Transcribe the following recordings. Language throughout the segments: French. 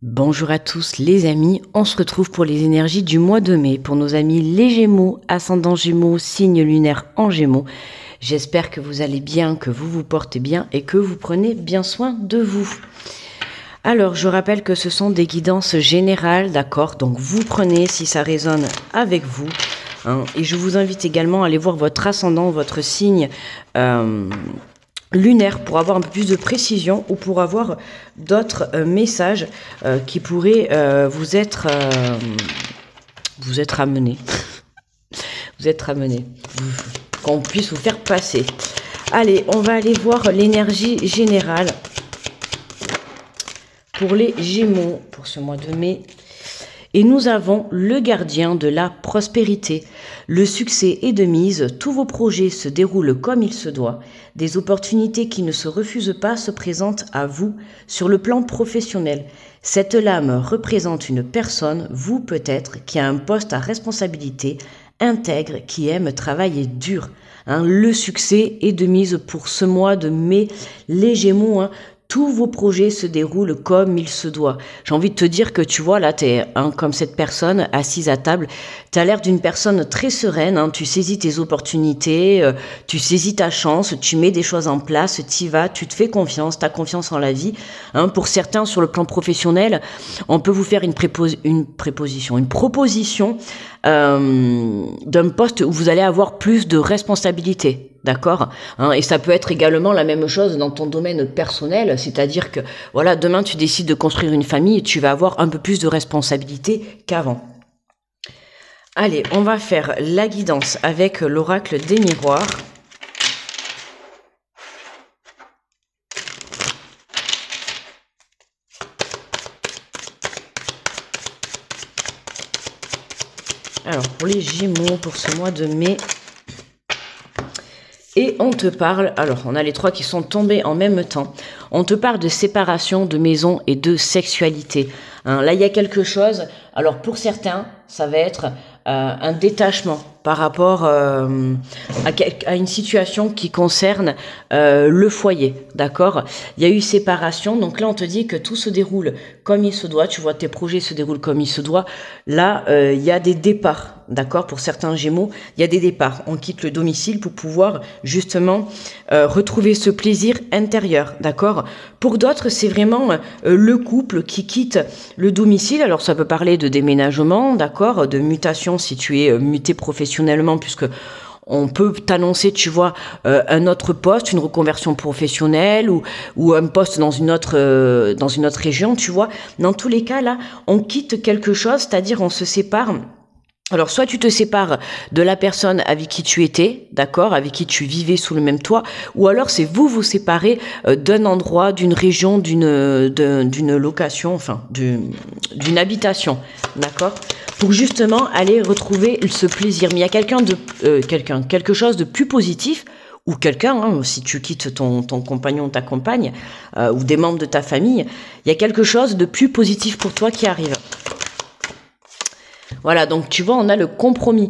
Bonjour à tous les amis, on se retrouve pour les énergies du mois de mai. Pour nos amis les Gémeaux, ascendant Gémeaux, signe lunaire en Gémeaux. J'espère que vous allez bien, que vous vous portez bien et que vous prenez bien soin de vous. Alors, je rappelle que ce sont des guidances générales, d'accord? Donc, vous prenez si ça résonne avec vous. Hein, et je vous invite également à aller voir votre ascendant, votre signe lunaire pour avoir un peu plus de précision ou pour avoir d'autres messages qui pourraient vous être amenés. Vous êtes amenés. Qu'on puisse vous faire passer. Allez, on va aller voir l'énergie générale pour les Gémeaux pour ce mois de mai. Et nous avons le gardien de la prospérité. Le succès est de mise, tous vos projets se déroulent comme il se doit. Des opportunités qui ne se refusent pas se présentent à vous sur le plan professionnel. Cette lame représente une personne, vous peut-être, qui a un poste à responsabilité, intègre, qui aime travailler dur. Le succès est de mise pour ce mois de mai. Les Gémeaux, tous vos projets se déroulent comme il se doit. J'ai envie de te dire que tu vois, là, tu es comme cette personne assise à table. Tu as l'air d'une personne très sereine. Tu saisis tes opportunités, tu saisis ta chance, tu mets des choses en place, tu y vas, tu te fais confiance, tu as confiance en la vie. Pour certains, sur le plan professionnel, on peut vous faire une proposition d'un poste où vous allez avoir plus de responsabilités. D'accord, et ça peut être également la même chose dans ton domaine personnel, c'est-à-dire que voilà, demain tu décides de construire une famille et tu vas avoir un peu plus de responsabilités qu'avant. Allez, on va faire la guidance avec l'oracle des miroirs. Alors, pour les Gémeaux, pour ce mois de mai... Et on te parle, alors on a les trois qui sont tombés en même temps, on te parle de séparation, de maison et de sexualité. Là, il y a quelque chose, alors pour certains, ça va être un détachement par rapport à une situation qui concerne le foyer, d'accord? Il y a eu séparation, donc là on te dit que tout se déroule comme il se doit, tu vois, tes projets se déroulent comme il se doit. Là, il y a des départs, d'accord? Pour certains Gémeaux, il y a des départs. On quitte le domicile pour pouvoir justement retrouver ce plaisir intérieur, d'accord? Pour d'autres, c'est vraiment le couple qui quitte le domicile. Alors ça peut parler de déménagement, d'accord, de mutation si tu es muté professionnellement, puisque on peut t'annoncer, tu vois, un autre poste, une reconversion professionnelle ou un poste dans une autre région, tu vois. Dans tous les cas, là, on quitte quelque chose, c'est-à-dire on se sépare. Alors, soit tu te sépares de la personne avec qui tu étais, d'accord, avec qui tu vivais sous le même toit, ou alors c'est vous séparez d'un endroit, d'une région, d'une location, enfin, d'une habitation, d'accord, pour justement aller retrouver ce plaisir. Mais il y a quelque chose de plus positif, ou quelqu'un, si tu quittes ton compagnon, ta compagne, ou des membres de ta famille, il y a quelque chose de plus positif pour toi qui arrive. Voilà, donc tu vois, on a le compromis.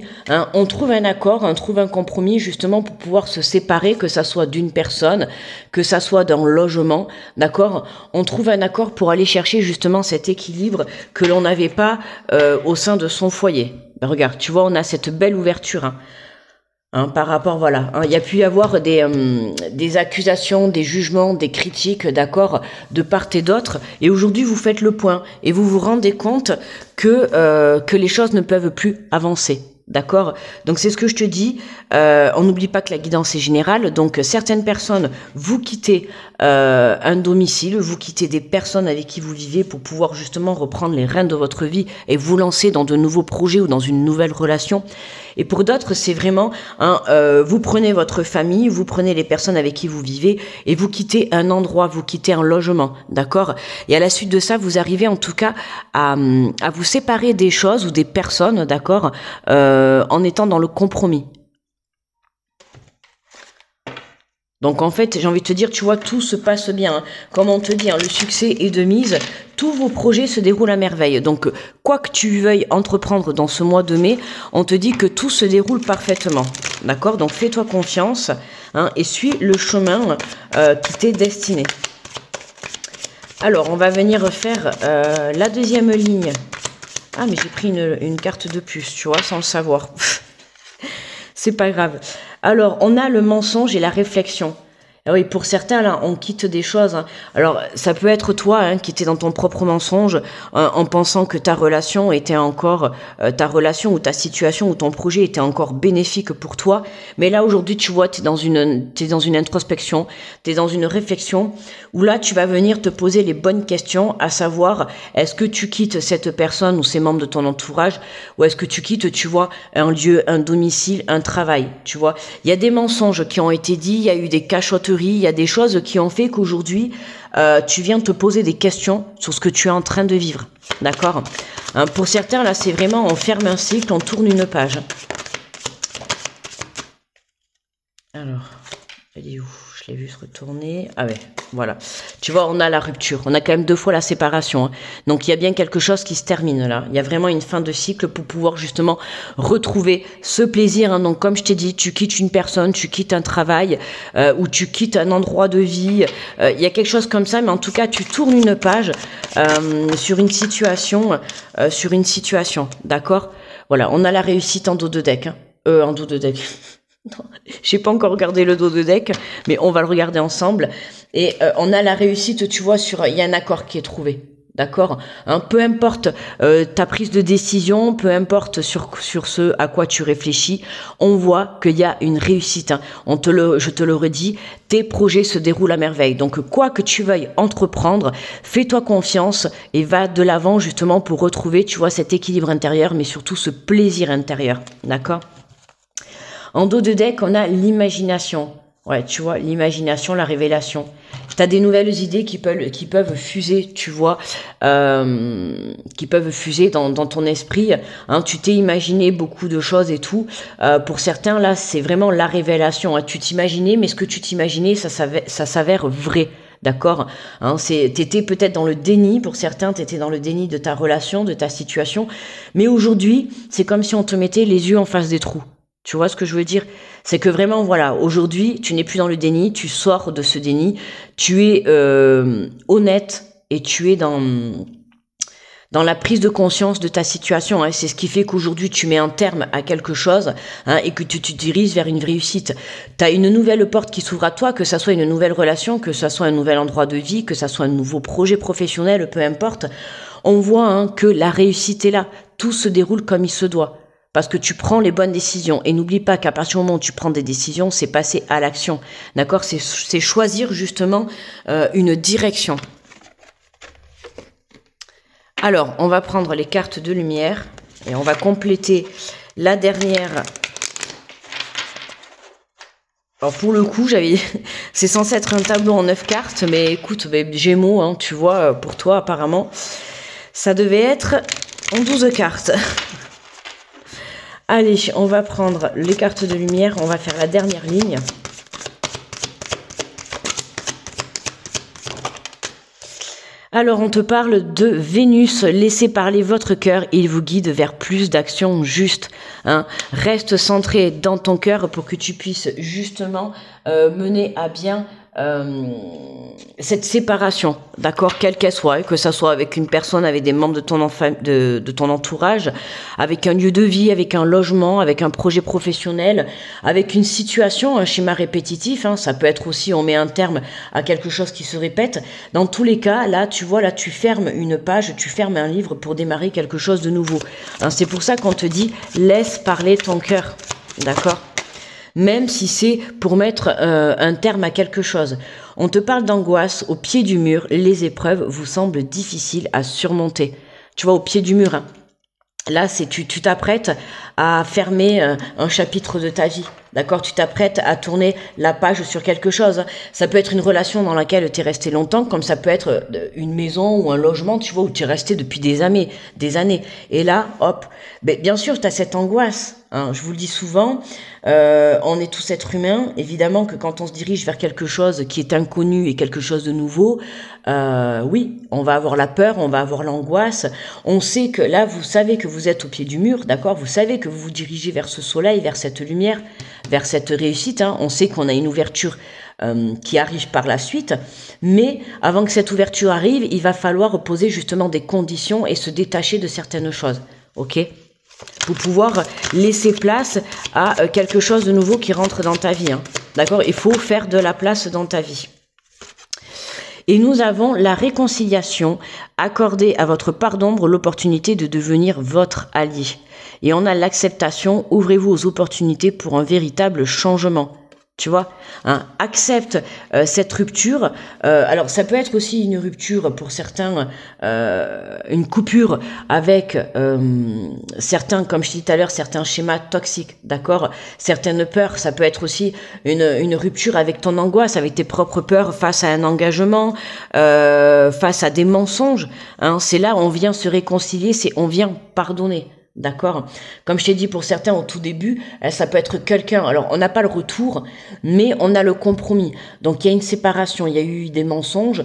On trouve un accord, on trouve un compromis justement pour pouvoir se séparer, que ça soit d'une personne, que ça soit d'un logement, d'accord? On trouve un accord pour aller chercher justement cet équilibre que l'on n'avait pas au sein de son foyer. Ben, regarde, tu vois, on a cette belle ouverture. Par rapport, voilà, il y a pu y avoir des accusations, des jugements, des critiques, d'accord, de part et d'autre, et aujourd'hui vous faites le point, et vous vous rendez compte que les choses ne peuvent plus avancer. D'accord? Donc c'est ce que je te dis, on n'oublie pas que la guidance est générale, donc certaines personnes, vous quittez un domicile, vous quittez des personnes avec qui vous vivez pour pouvoir justement reprendre les rênes de votre vie et vous lancer dans de nouveaux projets ou dans une nouvelle relation. Et pour d'autres, c'est vraiment, vous prenez votre famille, vous prenez les personnes avec qui vous vivez et vous quittez un endroit, vous quittez un logement, d'accord? Et à la suite de ça, vous arrivez en tout cas à vous séparer des choses ou des personnes, d'accord, en étant dans le compromis. Donc en fait, j'ai envie de te dire, tu vois, tout se passe bien. Comme on te dit, le succès est de mise, tous vos projets se déroulent à merveille. Donc quoi que tu veuilles entreprendre dans ce mois de mai, on te dit que tout se déroule parfaitement. D'accord? Donc fais-toi confiance et suis le chemin qui t'est destiné. Alors, on va venir faire la deuxième ligne. Ah, mais j'ai pris une carte de plus, tu vois, sans le savoir. C'est pas grave. Alors, on a le mensonge et la réflexion. Ah oui, pour certains, là, on quitte des choses, hein. Alors, ça peut être toi, hein, qui étais dans ton propre mensonge, en pensant que ta relation était encore, ta relation ou ta situation ou ton projet était encore bénéfique pour toi. Mais là, aujourd'hui, tu vois, t'es dans une introspection, t'es dans une réflexion, où là, tu vas venir te poser les bonnes questions, à savoir, est-ce que tu quittes cette personne ou ces membres de ton entourage, ou est-ce que tu quittes, tu vois, un lieu, un domicile, un travail, tu vois. Il y a des mensonges qui ont été dits, il y a eu des cachotteries, il y a des choses qui ont fait qu'aujourd'hui, tu viens te poser des questions sur ce que tu es en train de vivre. D'accord, hein, pour certains, là, c'est vraiment, on ferme un cycle, on tourne une page. Alors, elle est où? Je l'ai vu se retourner. Ah ouais, voilà. Tu vois, on a la rupture. On a quand même 2 fois la séparation, hein. Donc, il y a bien quelque chose qui se termine là. Il y a vraiment une fin de cycle pour pouvoir justement retrouver ce plaisir, hein. Donc, comme je t'ai dit, tu quittes une personne, tu quittes un travail, ou tu quittes un endroit de vie. Il y a quelque chose comme ça, mais en tout cas, tu tournes une page sur une situation, d'accord? Voilà, on a la réussite en dos de deck, hein. En dos de deck. J'ai pas encore regardé le dos de deck, mais on va le regarder ensemble. Et on a la réussite, tu vois, il y a un accord qui est trouvé. D'accord, hein, peu importe ta prise de décision, peu importe sur ce à quoi tu réfléchis, on voit qu'il y a une réussite, hein. Je te le redis, tes projets se déroulent à merveille. Donc quoi que tu veuilles entreprendre, fais-toi confiance et va de l'avant justement pour retrouver, tu vois, cet équilibre intérieur, mais surtout ce plaisir intérieur. D'accord. En dos de deck, on a l'imagination. Ouais, tu vois, l'imagination, la révélation. Tu as des nouvelles idées qui peuvent fuser, tu vois, qui peuvent fuser dans ton esprit, hein. Tu t'es imaginé beaucoup de choses et tout. Pour certains, là, c'est vraiment la révélation, hein. Tu t'imaginais, mais ce que tu t'imaginais, ça s'avère vrai. D'accord, hein, t'étais peut-être dans le déni, pour certains, t'étais dans le déni de ta relation, de ta situation. Mais aujourd'hui, c'est comme si on te mettait les yeux en face des trous. Tu vois ce que je veux dire? C'est que vraiment, voilà, aujourd'hui, tu n'es plus dans le déni, tu sors de ce déni, tu es honnête et tu es dans la prise de conscience de ta situation, hein. C'est ce qui fait qu'aujourd'hui, tu mets un terme à quelque chose, hein, et que tu te diriges vers une réussite. Tu as une nouvelle porte qui s'ouvre à toi, que ça soit une nouvelle relation, que ça soit un nouvel endroit de vie, que ça soit un nouveau projet professionnel, peu importe. On voit, hein, que la réussite est là. Tout se déroule comme il se doit. Parce que tu prends les bonnes décisions. Et n'oublie pas qu'à partir du moment où tu prends des décisions, c'est passer à l'action. D'accord? C'est choisir justement une direction. Alors, on va prendre les cartes de lumière. Et on va compléter la dernière. Alors pour le coup, c'est censé être un tableau en 9 cartes. Mais écoute, Gémeaux, hein, tu vois, pour toi apparemment, ça devait être en 12 cartes. Allez, on va prendre les cartes de lumière, on va faire la dernière ligne. Alors, on te parle de Vénus, laissez parler votre cœur, il vous guide vers plus d'actions justes, hein. Reste centré dans ton cœur pour que tu puisses justement mener à bien cette séparation, d'accord, quelle qu'elle soit, que ça soit avec une personne, avec des membres de ton entourage, avec un lieu de vie, avec un logement, avec un projet professionnel, avec une situation, un schéma répétitif, hein. Ça peut être aussi, on met un terme à quelque chose qui se répète. Dans tous les cas, là, tu vois, là, tu fermes une page, tu fermes un livre pour démarrer quelque chose de nouveau, hein. C'est pour ça qu'on te dit, laisse parler ton cœur, d'accord? Même si c'est pour mettre un terme à quelque chose. On te parle d'angoisse, au pied du mur, les épreuves vous semblent difficiles à surmonter. Tu vois, au pied du mur, hein. Là, tu t'apprêtes à fermer un chapitre de ta vie. D'accord, tu t'apprêtes à tourner la page sur quelque chose. Ça peut être une relation dans laquelle tu es resté longtemps, comme ça peut être une maison ou un logement, tu vois, où tu es resté depuis des années. Et là, hop, bien sûr, tu as cette angoisse, hein. Je vous le dis souvent, on est tous êtres humains. Évidemment que quand on se dirige vers quelque chose qui est inconnu et quelque chose de nouveau, oui, on va avoir la peur, on va avoir l'angoisse. On sait que là, vous savez que vous êtes au pied du mur, d'accord? Vous savez que vous vous dirigez vers ce soleil, vers cette lumière, vers cette réussite, hein. On sait qu'on a une ouverture qui arrive par la suite. Mais avant que cette ouverture arrive, il va falloir poser justement des conditions et se détacher de certaines choses. Ok ? Pour pouvoir laisser place à quelque chose de nouveau qui rentre dans ta vie. Hein. D'accord ? Il faut faire de la place dans ta vie. Et nous avons la réconciliation, accorder à votre part d'ombre l'opportunité de devenir votre allié. Et on a l'acceptation, ouvrez-vous aux opportunités pour un véritable changement. Tu vois, hein, accepte cette rupture. Alors, ça peut être aussi une rupture pour certains, une coupure avec certains, comme je disais tout à l'heure, certains schémas toxiques, d'accord ? Certaines peurs, ça peut être aussi une rupture avec ton angoisse, avec tes propres peurs face à un engagement, face à des mensonges. Hein, c'est là où on vient se réconcilier, c'est on vient pardonner. D'accord ? Comme je t'ai dit, pour certains, au tout début, ça peut être quelqu'un. Alors, on n'a pas le retour, mais on a le compromis. Donc, il y a une séparation, il y a eu des mensonges.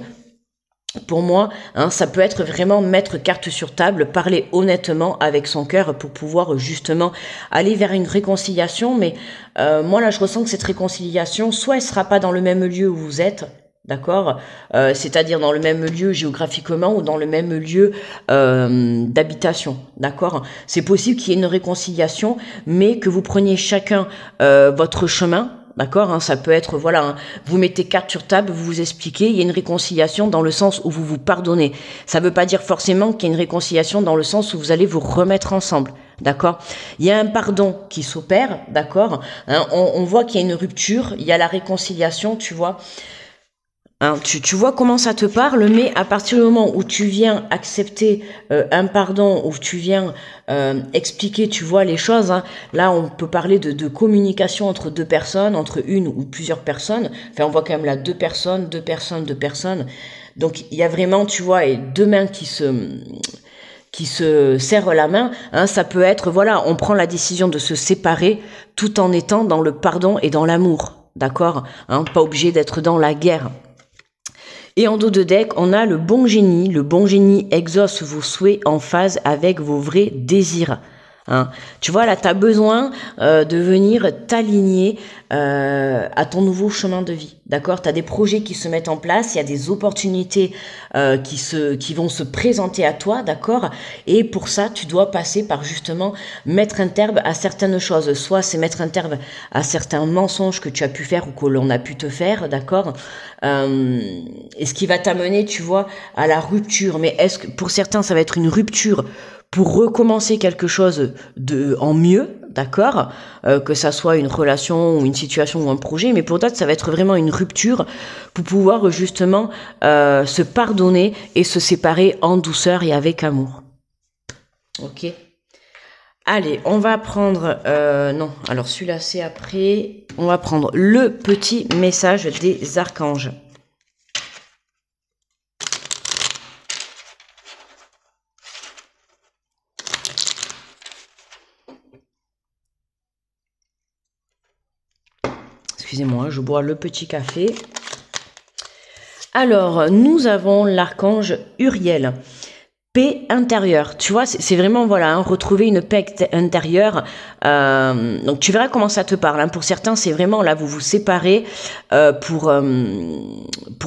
Pour moi, hein, ça peut être vraiment mettre carte sur table, parler honnêtement avec son cœur pour pouvoir justement aller vers une réconciliation. Mais moi, là, je ressens que cette réconciliation, soit elle sera pas dans le même lieu où vous êtes, d'accord, c'est-à-dire dans le même lieu géographiquement ou dans le même lieu d'habitation, d'accord. C'est possible qu'il y ait une réconciliation, mais que vous preniez chacun votre chemin, d'accord. Hein, ça peut être, voilà, hein, vous mettez carte sur table, vous vous expliquez, il y a une réconciliation dans le sens où vous vous pardonnez. Ça ne veut pas dire forcément qu'il y a une réconciliation dans le sens où vous allez vous remettre ensemble. D'accord. Il y a un pardon qui s'opère, d'accord. Hein, on voit qu'il y a une rupture, il y a la réconciliation, tu vois. Hein, tu vois comment ça te parle, mais à partir du moment où tu viens accepter un pardon, où tu viens expliquer, tu vois, les choses, hein, là on peut parler de communication entre deux personnes, entre une ou plusieurs personnes. Enfin, on voit quand même là deux personnes. Donc il y a vraiment, tu vois, et deux mains qui se serrent la main. Hein, ça peut être, voilà, on prend la décision de se séparer tout en étant dans le pardon et dans l'amour. D'accord, hein, pas obligé d'être dans la guerre. Et en dos de deck, on a le bon génie. Le bon génie exauce vos souhaits en phase avec vos vrais désirs. Hein. Tu vois, là, tu as besoin de venir t'aligner à ton nouveau chemin de vie. D'accord ? Tu as des projets qui se mettent en place, il y a des opportunités qui vont se présenter à toi, d'accord ? Et pour ça, tu dois passer par justement mettre un terme à certaines choses. Soit c'est mettre un terme à certains mensonges que tu as pu faire ou que l'on a pu te faire, d'accord ? Et ce qui va t'amener, tu vois, à la rupture. Mais est-ce que pour certains, ça va être une rupture pour recommencer quelque chose en mieux, d'accord, que ça soit une relation ou une situation ou un projet, mais pour d'autres, ça va être vraiment une rupture pour pouvoir justement se pardonner et se séparer en douceur et avec amour. Ok. Allez, on va prendre... non, alors celui-là, c'est après. On va prendre le petit message des archanges. Excusez-moi, je bois le petit café. Alors, nous avons l'archange Uriel. Paix intérieure, tu vois, c'est vraiment, voilà, hein, retrouver une paix intérieure. Donc, tu verras comment ça te parle. Hein. Pour certains, c'est vraiment, là, vous vous séparez pour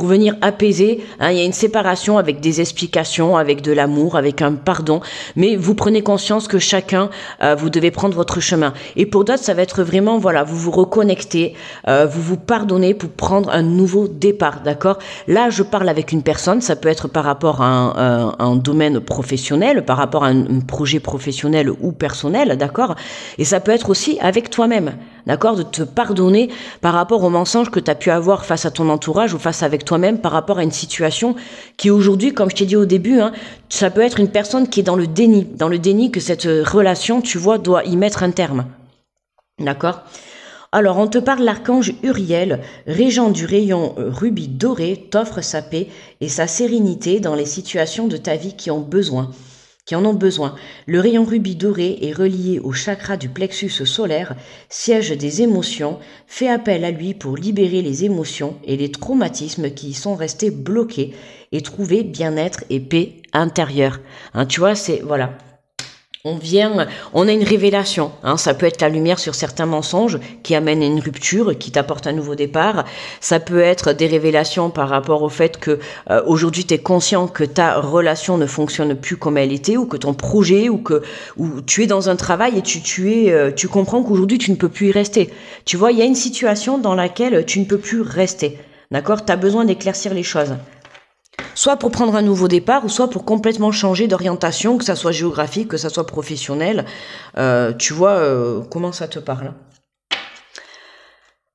venir apaiser. Hein. Il y a une séparation avec des explications, avec de l'amour, avec un pardon. Mais vous prenez conscience que chacun, vous devez prendre votre chemin. Et pour d'autres, ça va être vraiment, voilà, vous vous reconnectez, vous vous pardonnez pour prendre un nouveau départ, d'accord ? Là, je parle avec une personne, ça peut être par rapport à un domaine professionnel, par rapport à un projet professionnel ou personnel, d'accord ? Et ça peut être aussi avec toi-même, d'accord ? De te pardonner par rapport aux mensonges que tu as pu avoir face à ton entourage ou face avec toi-même par rapport à une situation qui aujourd'hui, comme je t'ai dit au début, hein, ça peut être une personne qui est dans le déni que cette relation, tu vois, doit y mettre un terme, d'accord ? Alors, on te parle de l'archange Uriel, régent du rayon rubis doré, t'offre sa paix et sa sérénité dans les situations de ta vie qui en ont besoin. Le rayon rubis doré est relié au chakra du plexus solaire, siège des émotions, fait appel à lui pour libérer les émotions et les traumatismes qui y sont restés bloqués et trouver bien-être et paix intérieure. Hein, tu vois, c'est, voilà. On a une révélation, hein, ça peut être la lumière sur certains mensonges qui amènent à une rupture, qui t'apporte un nouveau départ. Ça peut être des révélations par rapport au fait que aujourd'hui tu es conscient que ta relation ne fonctionne plus comme elle était, ou que ton projet, ou tu es dans un travail et tu comprends qu'aujourd'hui tu ne peux plus y rester. Tu vois, il y a une situation dans laquelle tu ne peux plus rester. D'accord? Tu as besoin d'éclaircir les choses. Soit pour prendre un nouveau départ, ou soit pour complètement changer d'orientation, que ça soit géographique, que ça soit professionnel. Tu vois comment ça te parle.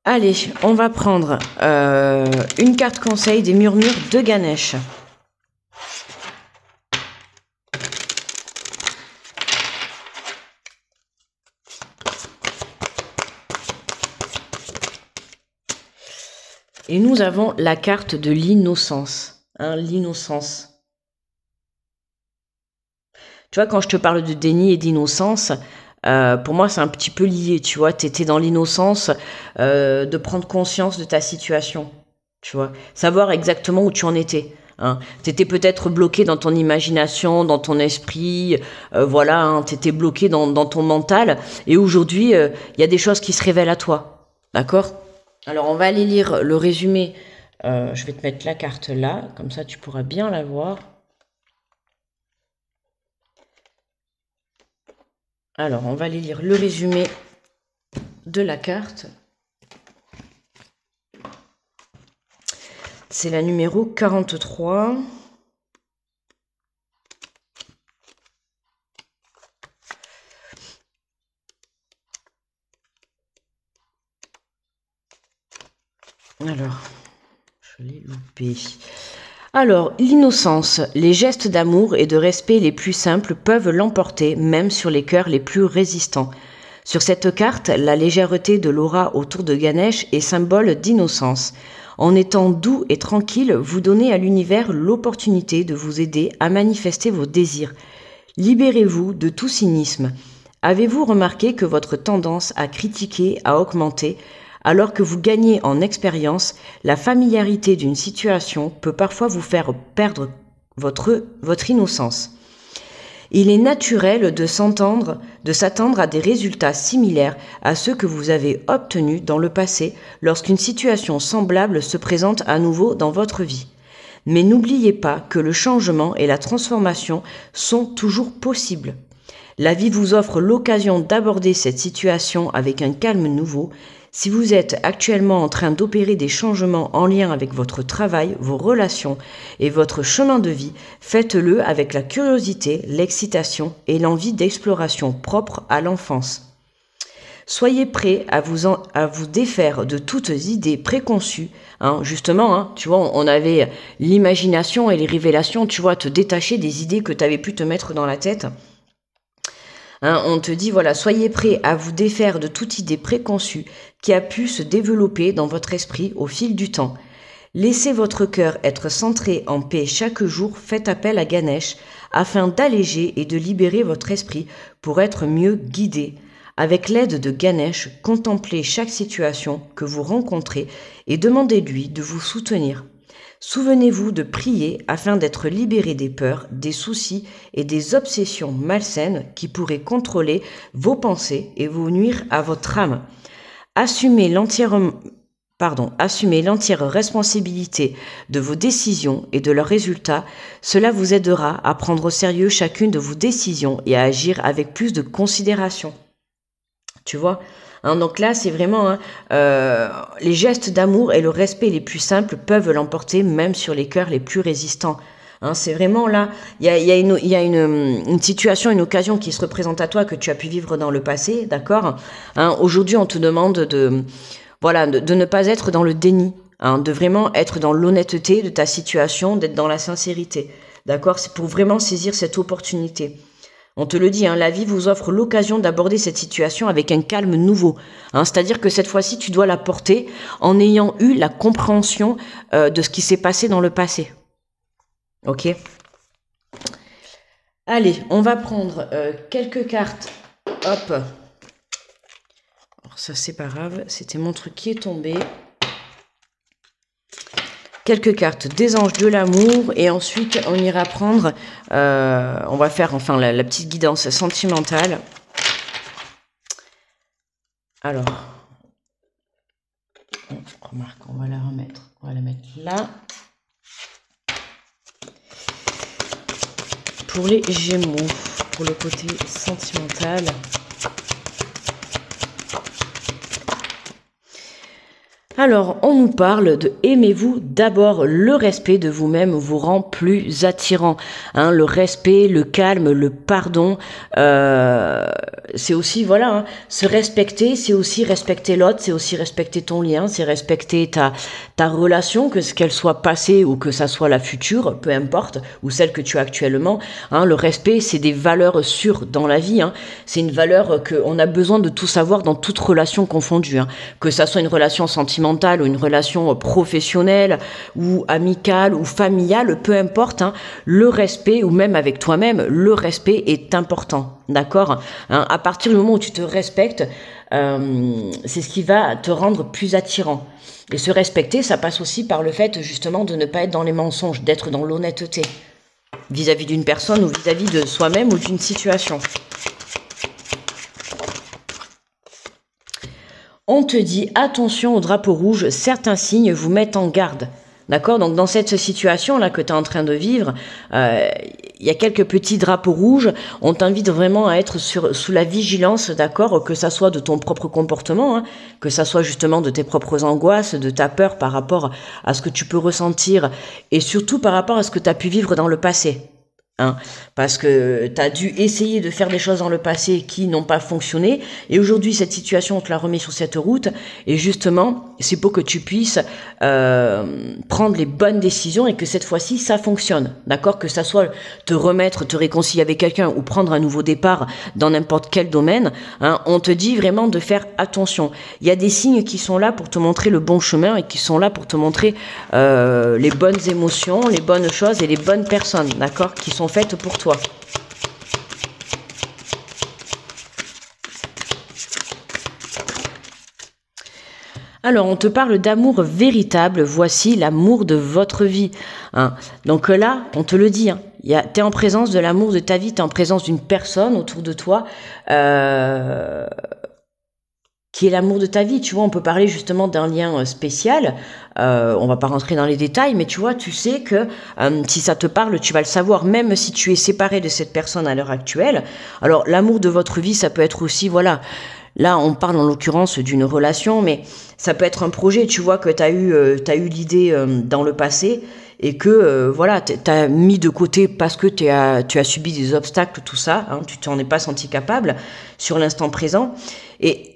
Allez, on va prendre une carte conseil des murmures de Ganesh. Et nous avons la carte de l'innocence. Hein, l'innocence. Tu vois, quand je te parle de déni et d'innocence, pour moi, c'est un petit peu lié, tu vois. T'étais dans l'innocence de prendre conscience de ta situation, tu vois. Savoir exactement où tu en étais. Hein. T'étais peut-être bloqué dans ton imagination, dans ton esprit, voilà, hein, t'étais bloqué dans ton mental. Et aujourd'hui, il y a des choses qui se révèlent à toi, d'accord? Alors, on va aller lire le résumé. Je vais te mettre la carte là, comme ça tu pourras bien la voir. Alors, on va aller lire le résumé de la carte. C'est la numéro 43. Alors, je l'ai loupé. Alors, l'innocence, les gestes d'amour et de respect les plus simples peuvent l'emporter, même sur les cœurs les plus résistants. Sur cette carte, la légèreté de l'aura autour de Ganesh est symbole d'innocence. En étant doux et tranquille, vous donnez à l'univers l'opportunité de vous aider à manifester vos désirs. Libérez-vous de tout cynisme. Avez-vous remarqué que votre tendance à critiquer a augmenté? Alors que vous gagnez en expérience, la familiarité d'une situation peut parfois vous faire perdre votre innocence. Il est naturel de s'attendre à des résultats similaires à ceux que vous avez obtenus dans le passé lorsqu'une situation semblable se présente à nouveau dans votre vie. Mais n'oubliez pas que le changement et la transformation sont toujours possibles. La vie vous offre l'occasion d'aborder cette situation avec un calme nouveau. Si vous êtes actuellement en train d'opérer des changements en lien avec votre travail, vos relations et votre chemin de vie, faites-le avec la curiosité, l'excitation et l'envie d'exploration propre à l'enfance. Soyez prêts à vous défaire de toutes idées préconçues. Hein, justement, hein, tu vois, on avait l'imagination et les révélations, tu vois, te détacher des idées que tu avais pu te mettre dans la tête. Hein, on te dit, voilà, soyez prêts à vous défaire de toute idée préconçue qui a pu se développer dans votre esprit au fil du temps. Laissez votre cœur être centré en paix chaque jour, faites appel à Ganesh afin d'alléger et de libérer votre esprit pour être mieux guidé. Avec l'aide de Ganesh, contemplez chaque situation que vous rencontrez et demandez-lui de vous soutenir. Souvenez-vous de prier afin d'être libéré des peurs, des soucis et des obsessions malsaines qui pourraient contrôler vos pensées et vous nuire à votre âme. Assumez l'entière responsabilité de vos décisions et de leurs résultats. Cela vous aidera à prendre au sérieux chacune de vos décisions et à agir avec plus de considération. Tu vois, hein, donc là, c'est vraiment les gestes d'amour et le respect les plus simples peuvent l'emporter même sur les cœurs les plus résistants. Hein, c'est vraiment là, il y a une situation, une occasion qui se représente à toi que tu as pu vivre dans le passé, d'accord? Hein, aujourd'hui, on te demande de ne pas être dans le déni, hein, de vraiment être dans l'honnêteté de ta situation, d'être dans la sincérité, d'accord? C'est pour vraiment saisir cette opportunité. On te le dit, hein, la vie vous offre l'occasion d'aborder cette situation avec un calme nouveau. Hein, c'est-à-dire que cette fois-ci, tu dois la porter en ayant eu la compréhension de ce qui s'est passé dans le passé. Ok? Allez, on va prendre quelques cartes. Hop. Alors ça, c'est pas grave. C'était mon truc qui est tombé. quelques cartes des anges de l'amour et ensuite on ira prendre, on va faire enfin la petite guidance sentimentale. Alors, remarque, on va la mettre là. Pour les Gémeaux, pour le côté sentimental. Alors, on nous parle de aimez-vous d'abord. Le respect de vous-même vous rend plus attirant. Hein, le respect, le calme, le pardon, c'est aussi, voilà, hein, se respecter, c'est aussi respecter l'autre, c'est aussi respecter ton lien, c'est respecter ta relation, qu'elle soit passée ou que ça soit la future, peu importe, ou celle que tu as actuellement. Hein, le respect, c'est des valeurs sûres dans la vie. Hein, c'est une valeur qu'on a besoin de tout savoir dans toute relation confondue. Hein, que ça soit une relation sentimentale, ou une relation professionnelle ou amicale ou familiale, peu importe, hein, le respect, ou même avec toi-même, le respect est important, d'accord, hein, à partir du moment où tu te respectes, c'est ce qui va te rendre plus attirant. Et se respecter, ça passe aussi par le fait justement de ne pas être dans les mensonges, d'être dans l'honnêteté vis-à-vis d'une personne ou vis-à-vis de soi-même ou d'une situation. On te dit attention au drapeau rouge, certains signes vous mettent en garde. D'accord? Donc dans cette situation-là que tu es en train de vivre, il y a quelques petits drapeaux rouges. On t'invite vraiment à être sous la vigilance, d'accord? Que ça soit de ton propre comportement, hein, que ça soit justement de tes propres angoisses, de ta peur par rapport à ce que tu peux ressentir et surtout par rapport à ce que tu as pu vivre dans le passé. Hein, parce que tu as dû essayer de faire des choses dans le passé qui n'ont pas fonctionné et aujourd'hui cette situation on te la remet sur cette route et justement c'est pour que tu puisses prendre les bonnes décisions et que cette fois-ci ça fonctionne, d'accord, que ça soit te remettre, te réconcilier avec quelqu'un ou prendre un nouveau départ dans n'importe quel domaine, hein, on te dit vraiment de faire attention. Il y a des signes qui sont là pour te montrer le bon chemin et qui sont là pour te montrer les bonnes émotions, les bonnes choses et les bonnes personnes, d'accord, qui sont faites pour toi. Alors, on te parle d'amour véritable. Voici l'amour de votre vie. Hein. Donc là, on te le dit, hein, tu es en présence de l'amour de ta vie, tu es en présence d'une personne autour de toi qui est l'amour de ta vie. Tu vois, on peut parler justement d'un lien spécial. On va pas rentrer dans les détails, mais tu vois, tu sais que si ça te parle, tu vas le savoir, même si tu es séparé de cette personne à l'heure actuelle. Alors, l'amour de votre vie, ça peut être aussi, voilà, là, on parle en l'occurrence d'une relation, mais ça peut être un projet, tu vois, que tu as eu l'idée dans le passé et que, voilà, tu as mis de côté parce que tu as subi des obstacles, tout ça, hein, tu t'en es pas senti capable sur l'instant présent. Et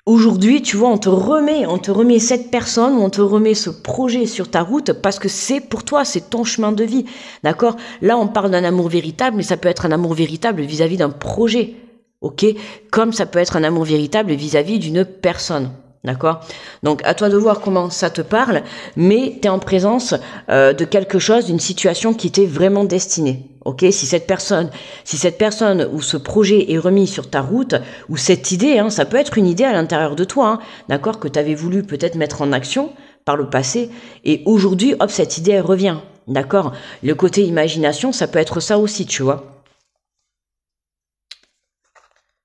aujourd'hui, tu vois, on te remet cette personne, on te remet ce projet sur ta route parce que c'est pour toi, c'est ton chemin de vie, d'accord? Là, on parle d'un amour véritable, mais ça peut être un amour véritable vis-à-vis d'un projet, ok? Comme ça peut être un amour véritable vis-à-vis d'une personne, d'accord? Donc, à toi de voir comment ça te parle, mais tu es en présence de quelque chose, d'une situation qui t'est vraiment destinée. Ok, si cette personne ou ce projet est remis sur ta route, ou cette idée, hein, ça peut être une idée à l'intérieur de toi, hein, d'accord, que tu avais voulu peut-être mettre en action par le passé, et aujourd'hui, hop, cette idée, elle revient, d'accord. Le côté imagination, ça peut être ça aussi, tu vois.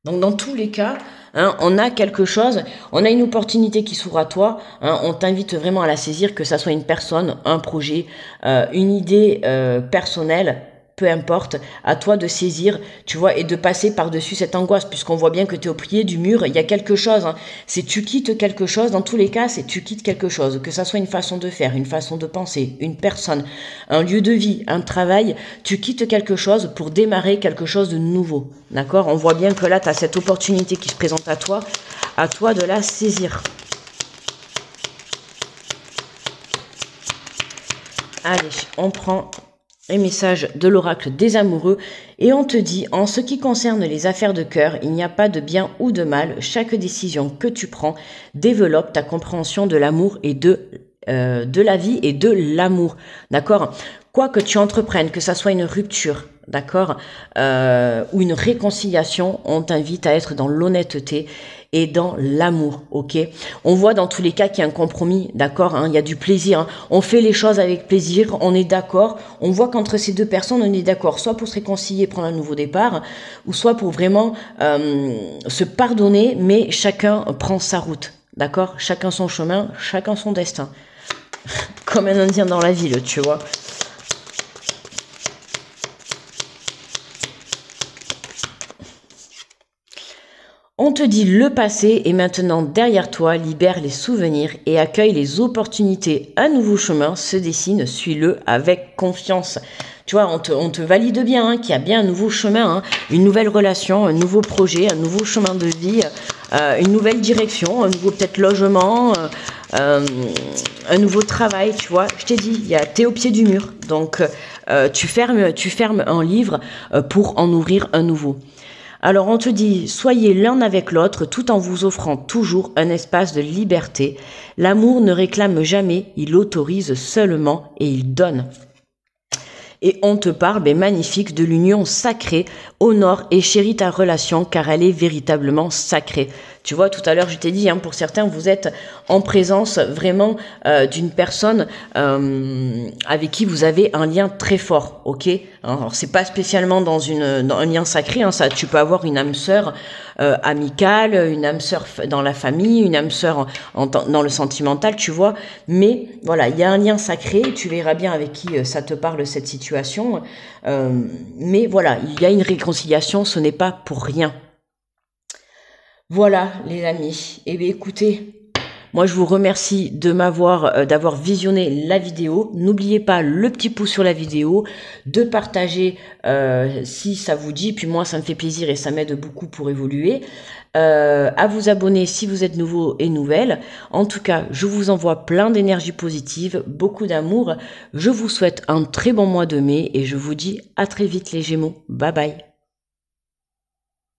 Donc, dans tous les cas, hein, on a quelque chose, on a une opportunité qui s'ouvre à toi, hein, on t'invite vraiment à la saisir, que ça soit une personne, un projet, une idée personnelle, peu importe, à toi de saisir, tu vois, et de passer par-dessus cette angoisse, puisqu'on voit bien que tu es au pied du mur, il y a quelque chose, hein, c'est tu quittes quelque chose, dans tous les cas, c'est tu quittes quelque chose, que ça soit une façon de faire, une façon de penser, une personne, un lieu de vie, un travail, tu quittes quelque chose pour démarrer quelque chose de nouveau, d'accord? On voit bien que là, tu as cette opportunité qui se présente à toi de la saisir. Allez, on prend les messages de l'oracle des amoureux et on te dit, en ce qui concerne les affaires de cœur, il n'y a pas de bien ou de mal, chaque décision que tu prends développe ta compréhension de l'amour et de la vie et de l'amour, d'accord? Quoi que tu entreprennes, que ça soit une rupture, d'accord, ou une réconciliation, on t'invite à être dans l'honnêteté et dans l'amour, ok? On voit dans tous les cas qu'il y a un compromis, d'accord, hein, il y a du plaisir, hein. On fait les choses avec plaisir, on est d'accord. On voit qu'entre ces deux personnes, on est d'accord, soit pour se réconcilier, prendre un nouveau départ, ou soit pour vraiment se pardonner, mais chacun prend sa route, d'accord? Chacun son chemin, chacun son destin. Comme un Indien dans la ville, tu vois. On te dit le passé est maintenant derrière toi, libère les souvenirs et accueille les opportunités. Un nouveau chemin se dessine, suis-le avec confiance. Tu vois, on te valide bien, hein, qu'il y a bien un nouveau chemin, hein, une nouvelle relation, un nouveau projet, un nouveau chemin de vie, une nouvelle direction, un nouveau peut-être logement, un nouveau travail, tu vois. Je t'ai dit, t'es au pied du mur, donc tu fermes un livre pour en ouvrir un nouveau. Alors on te dit, soyez l'un avec l'autre tout en vous offrant toujours un espace de liberté. L'amour ne réclame jamais, il autorise seulement et il donne. Et on te parle, magnifique, de l'union sacrée. Honore et chéris ta relation car elle est véritablement sacrée. Tu vois, tout à l'heure, je t'ai dit, hein, pour certains, vous êtes en présence vraiment d'une personne avec qui vous avez un lien très fort, ok? Alors, c'est pas spécialement dans un lien sacré, hein, ça, tu peux avoir une âme sœur amicale, une âme sœur dans la famille, une âme sœur dans le sentimental, tu vois. Mais voilà, il y a un lien sacré, tu verras bien avec qui ça te parle, cette situation. Mais voilà, il y a une réconciliation, ce n'est pas pour rien. Voilà, les amis. Eh bien, écoutez, moi, je vous remercie de d'avoir visionné la vidéo. N'oubliez pas le petit pouce sur la vidéo, de partager si ça vous dit. Puis moi, ça me fait plaisir et ça m'aide beaucoup pour évoluer. À vous abonner si vous êtes nouveau et nouvelle. En tout cas, je vous envoie plein d'énergie positive, beaucoup d'amour. Je vous souhaite un très bon mois de mai et je vous dis à très vite les Gémeaux. Bye bye.